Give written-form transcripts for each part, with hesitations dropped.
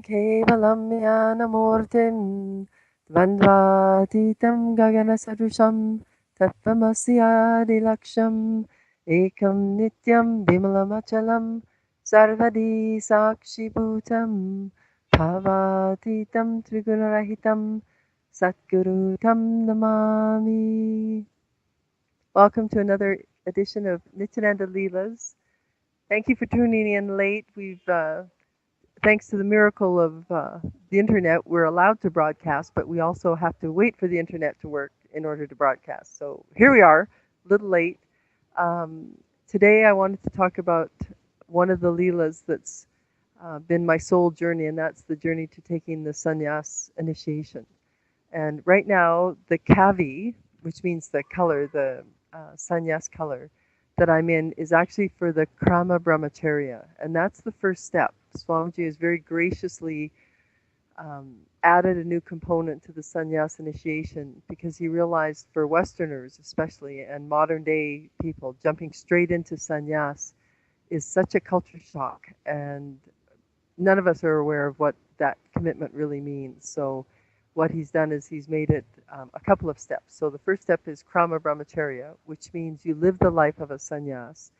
केवलं ज्ञानमूर्तिं द्वन्द्वातीतं गगनसदृशं तत्त्वमस्यादिलक्ष्यम् एकं नित्यं विमलमचलं सर्वदी साक्षिभूतं भावातीतं त्रिगुणरहितं Satguru Tam Namami. Welcome to another edition of Nithyananda Leelas. Thank you for tuning in late. Thanks to the miracle of the internet, we're allowed to broadcast, but we also have to wait for the internet to work in order to broadcast. So here we are, a little late. Um, Today I wanted to talk about one of the Leelas that's been my soul journey, and that's the journey to taking the Sannyas initiation. And right now, the kavi, which means the color, the sannyas color that I'm in, is actually for the Krama Brahmacheria. And that's the first step. Swamiji has very graciously added a new component to the sannyas initiation because he realized for Westerners, especially, and modern day people, jumping straight into sannyas is such a culture shock. And none of us are aware of what that commitment really means. So what he's done is he's made it a couple of steps. So the first step is Krama Brahmacheria, which means you live the life of a sannyas.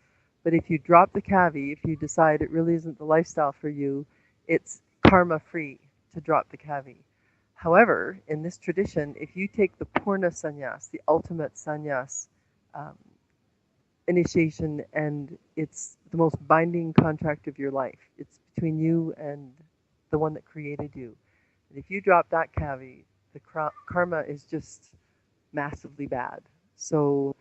But if you drop the kavi, if you decide it really isn't the lifestyle for you, it's karma free to drop the kavi. However, in this tradition, if you take the Purna sannyas, the ultimate sannyas um, initiation, and it's the most binding contract of your life, it's between you and the one that created you. And if you drop that kavi, the karma is just massively bad. So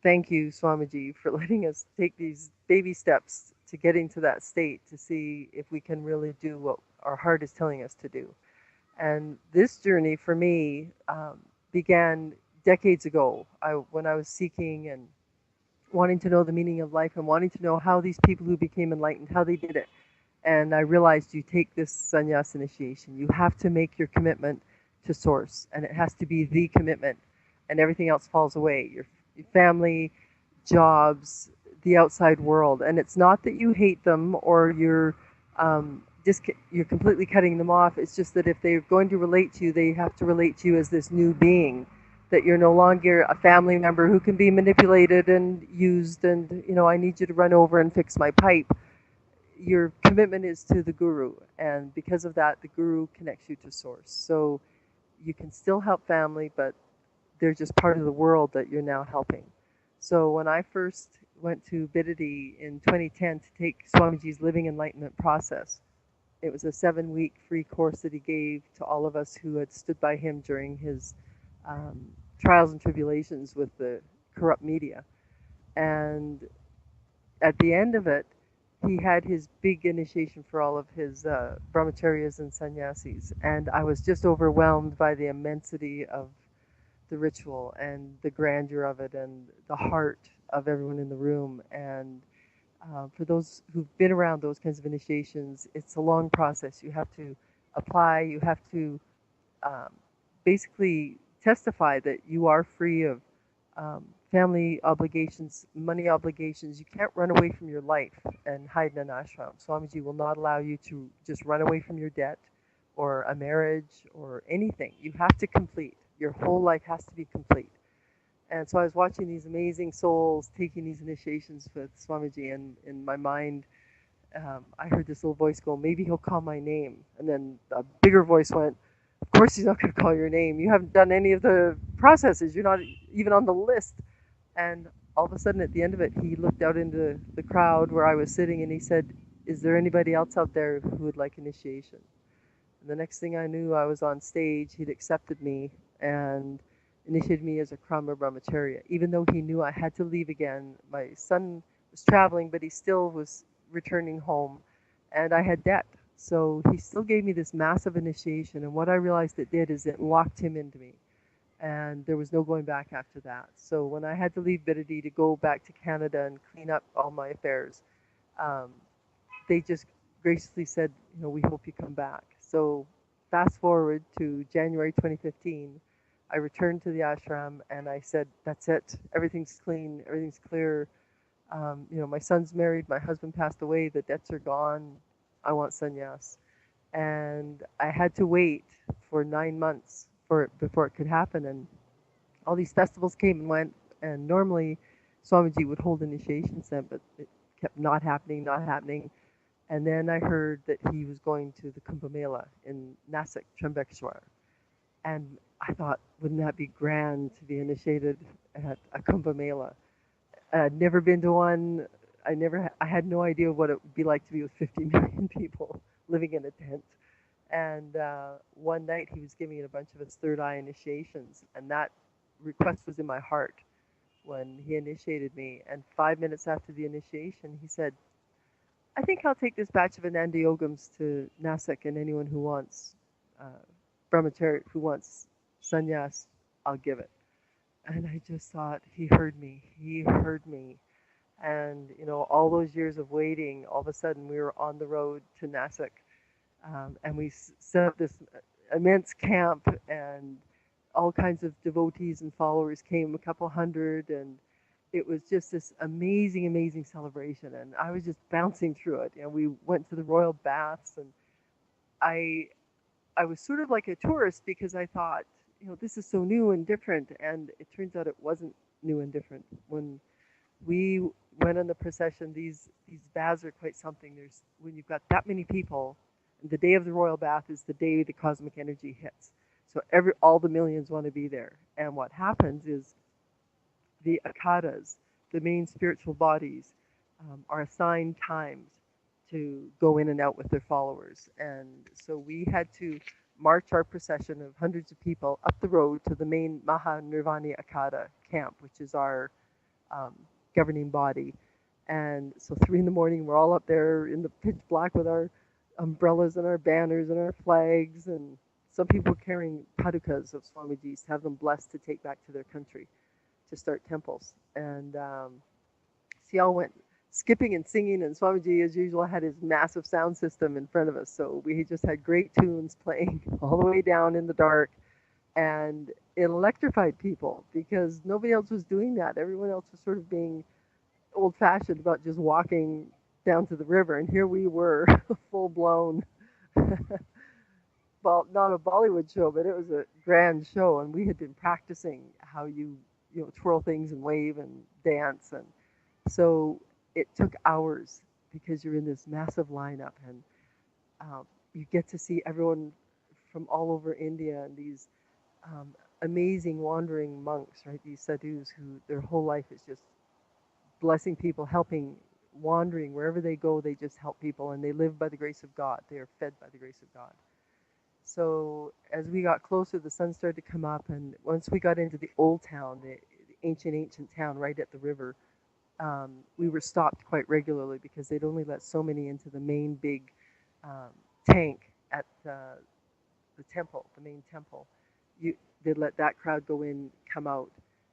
thank you, Swamiji, for letting us take these baby steps to getting to that state to see if we can really do what our heart is telling us to do. And this journey for me began decades ago when I was seeking and wanting to know the meaning of life and wanting to know how these people who became enlightened, how they did it. And I realized you take this sannyas initiation, you have to make your commitment to source, and it has to be the commitment, and everything else falls away. Your family, jobs, the outside world. And it's not that you hate them or you're completely cutting them off. It's just that if they're going to relate to you, they have to relate to you as this new being, that you're no longer a family member who can be manipulated and used and, I need you to run over and fix my pipe. Your commitment is to the guru, and because of that, the guru connects you to source. So you can still help family, but they're just part of the world that you're now helping. So when I first went to Bidadi in 2010 to take Swamiji's Living Enlightenment process, it was a 7-week free course that he gave to all of us who had stood by him during his trials and tribulations with the corrupt media. And at the end of it, he had his big initiation for all of his brahmacharyas and sannyasis. And I was just overwhelmed by the immensity of the ritual and the grandeur of it and the heart of everyone in the room. And for those who've been around those kinds of initiations, it's a long process. You have to apply, you have to basically testify that you are free of family obligations, money obligations. You can't run away from your life and hide in an ashram. Swamiji will not allow you to just run away from your debt or a marriage or anything. You have to complete. Your whole life has to be complete. And so I was watching these amazing souls taking these initiations with Swamiji, and in my mind, I heard this little voice go, maybe he'll call my name. And then a bigger voice went, of course he's not going to call your name. You haven't done any of the processes. You're not even on the list. And all of a sudden at the end of it, he looked out into the crowd where I was sitting and he said, is there anybody else out there who would like initiation? And the next thing I knew, I was on stage. He'd accepted me and initiated me as a Krama Brahmacheria, even though he knew I had to leave again. My son was traveling, but he still was returning home, and I had debt. So he still gave me this massive initiation, and what I realized it did is it locked him into me, and there was no going back after that. So when I had to leave Bidadi to go back to Canada and clean up all my affairs, they just graciously said, we hope you come back. So fast forward to January 2015, I returned to the ashram and I said, that's it. Everything's clean. Everything's clear. My son's married. My husband passed away. The debts are gone. I want sannyas. and I had to wait for 9 months for it before it could happen. And all these festivals came and went, and normally Swamiji would hold initiations then, but it kept not happening, not happening. And then I heard that he was going to the Kumbh Mela in Nasik, Trambekeshwar. And I thought, wouldn't that be grand to be initiated at a Kumbh Mela? I'd never been to one. I had no idea what it would be like to be with 50 million people living in a tent. And one night he was giving a bunch of us third eye initiations, and that request was in my heart when he initiated me. And 5 minutes after the initiation, he said, I think I'll take this batch of Ananda Yogams to Nasik, and anyone who wants uh, Brahmacheria, who wants Sannyas, I'll give it. And I just thought, he heard me. He heard me. And, all those years of waiting, all of a sudden we were on the road to Nasik, and we set up this immense camp, and all kinds of devotees and followers came, a couple hundred, and it was just this amazing, amazing celebration. And I was just bouncing through it. We went to the royal baths, and I I was sort of like a tourist because I thought, this is so new and different, and it turns out it wasn't new and different. When we went on the procession, these baths are quite something. There's when you've got that many people, and the day of the royal bath is the day the cosmic energy hits. So all the millions want to be there. And what happens is the akadas, the main spiritual bodies, are assigned times to go in and out with their followers. And so we had to march our procession of hundreds of people up the road to the main Maha Nirvani Akada camp, which is our um, governing body. And so 3 in the morning, we're all up there in the pitch black with our umbrellas and our banners and our flags. And some people carrying padukas of Swamiji's to have them blessed to take back to their country to start temples. And see, all went skipping and singing, and Swamiji, as usual, had his massive sound system in front of us. So we just had great tunes playing all the way down in the dark, and it electrified people because nobody else was doing that. Everyone else was sort of being old-fashioned about just walking down to the river, and here we were, full-blown. Well, not a Bollywood show, but it was a grand show, and we had been practicing how you twirl things and wave and dance, and so it took hours because you're in this massive lineup, and you get to see everyone from all over India, and these amazing wandering monks, right? These sadhus who their whole life is just blessing people, helping, wandering wherever they go. They just help people, and they live by the grace of God. They are fed by the grace of God. So as we got closer, the sun started to come up, and once we got into the old town, the ancient town right at the river, we were stopped quite regularly because they'd only let so many into the main big um, tank at the temple, the main temple. They'd let that crowd go in, come out.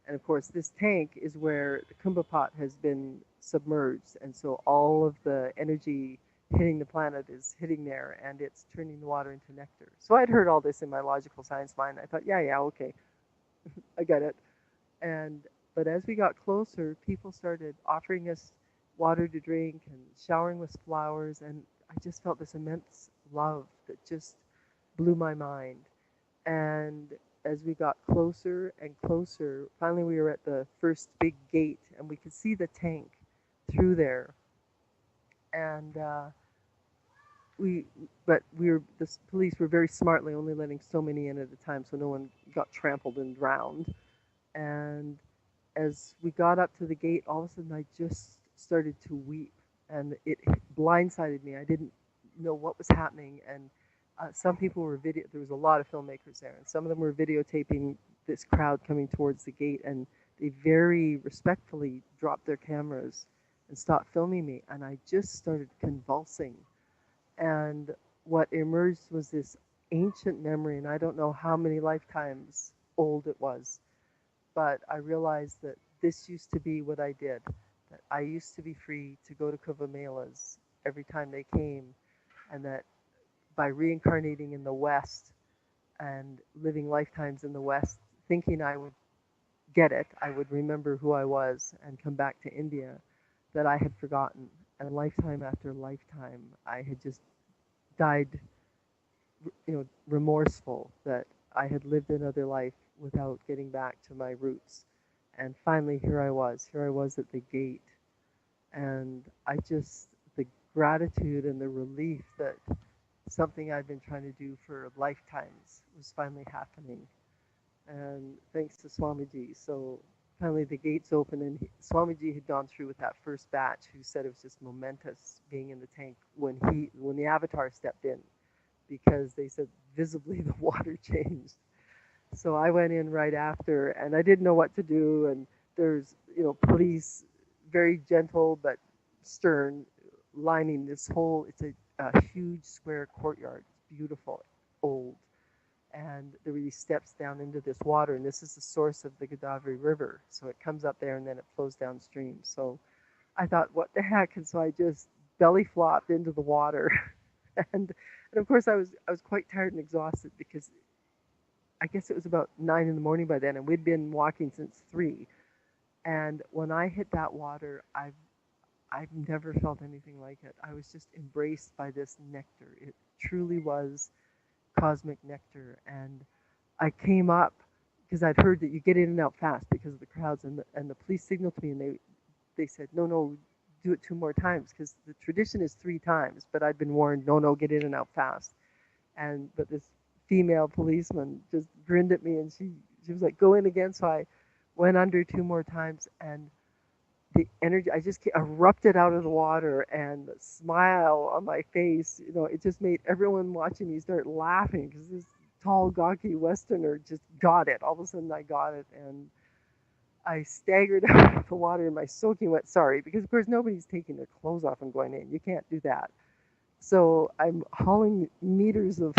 And of course, this tank is where the Kumbha pot has been submerged. And so all of the energy hitting the planet is hitting there, and it's turning the water into nectar. So I'd heard all this in my logical science mind. I thought, yeah, okay, I get it. And but as we got closer, people started offering us water to drink and showering with flowers, and I just felt this immense love that just blew my mind. And as we got closer and closer, finally we were at the first big gate, and we could see the tank through there. And we, but we were the police were very smartly only letting so many in at a time, so no one got trampled and drowned. And as we got up to the gate, all of a sudden I just started to weep, and it blindsided me. I didn't know what was happening, and some people were there was a lot of filmmakers there, and some of them were videotaping this crowd coming towards the gate, and they very respectfully dropped their cameras and stopped filming me, and I just started convulsing. And what emerged was this ancient memory, and I don't know how many lifetimes old it was, but I realized that this used to be what I did. That I used to be free to go to Kumbh Melas every time they came, and that by reincarnating in the West and living lifetimes in the West, thinking I would get it, I would remember who I was and come back to India, that I had forgotten. And lifetime after lifetime, I had just died remorseful that I had lived another life without getting back to my roots. And finally, here I was at the gate. And the gratitude and the relief that something I'd been trying to do for lifetimes was finally happening. And thanks to Swamiji. So finally the gates opened, and Swamiji had gone through with that first batch, who said it was just momentous being in the tank when the avatar stepped in, because they said visibly the water changed. So I went in right after, and I didn't know what to do. And there's police, very gentle but stern, lining this whole. It's a huge square courtyard. It's beautiful, old, and there were these steps down into this water, and this is the source of the Godavari River. So it comes up there and then it flows downstream. So I thought, what the heck? And so I just belly flopped into the water, and of course I was quite tired and exhausted, because I guess it was about 9 in the morning by then, and we'd been walking since 3. And when I hit that water, I've never felt anything like it. I was just embraced by this nectar. It truly was cosmic nectar. And I came up because I'd heard that you get in and out fast because of the crowds, and the police signaled to me, and they said, no, do it 2 more times, because the tradition is 3 times, but I'd been warned, no, get in and out fast. But this female policeman just grinned at me, and she was like, go in again. So I went under 2 more times, and the energy, I just erupted out of the water, and the smile on my face, it just made everyone watching me start laughing, because this tall, gawky Westerner just got it. All of a sudden I got it, and I staggered out of the water in my soaking wet sari, because of course nobody's taking their clothes off and going in. You can't do that. So I'm hauling meters of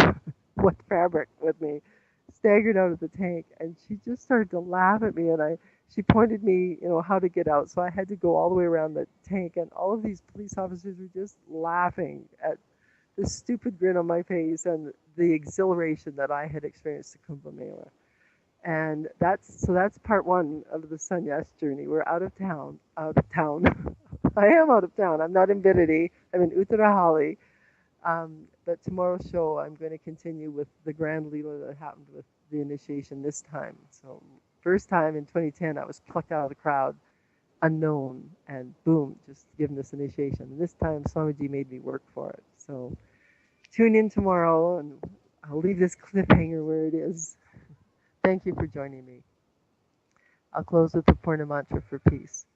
wet fabric with me, staggered out of the tank, and she just started to laugh at me, and she pointed me, how to get out. So I had to go all the way around the tank, and all of these police officers were just laughing at the stupid grin on my face and the exhilaration that I had experienced at Kumbh Mela. And that's part 1 of the Sannyas journey. We're out of town. I am out of town. I'm not in Bidadi. I'm in Uttarahali. But tomorrow's show, I'm going to continue with the grand Leela that happened with the initiation this time. So first time in 2010, I was plucked out of the crowd, unknown, and boom, just given this initiation. And this time, Swamiji made me work for it. So tune in tomorrow, and I'll leave this cliffhanger where it is. Thank you for joining me. I'll close with the Purna mantra for peace.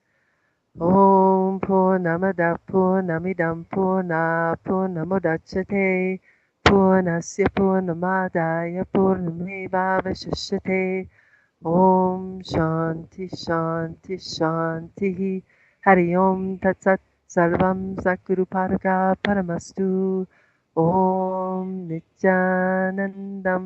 Om Purnamada Purnamidam Purna Purnamudachyate Purnasya Purnamadaya Purnamevavashishyate. Om Shanti Shanti Shanti. Hari Om Tat Sat. Sarvam Sakuru Paraka Paramastu. Om Nithyanandam.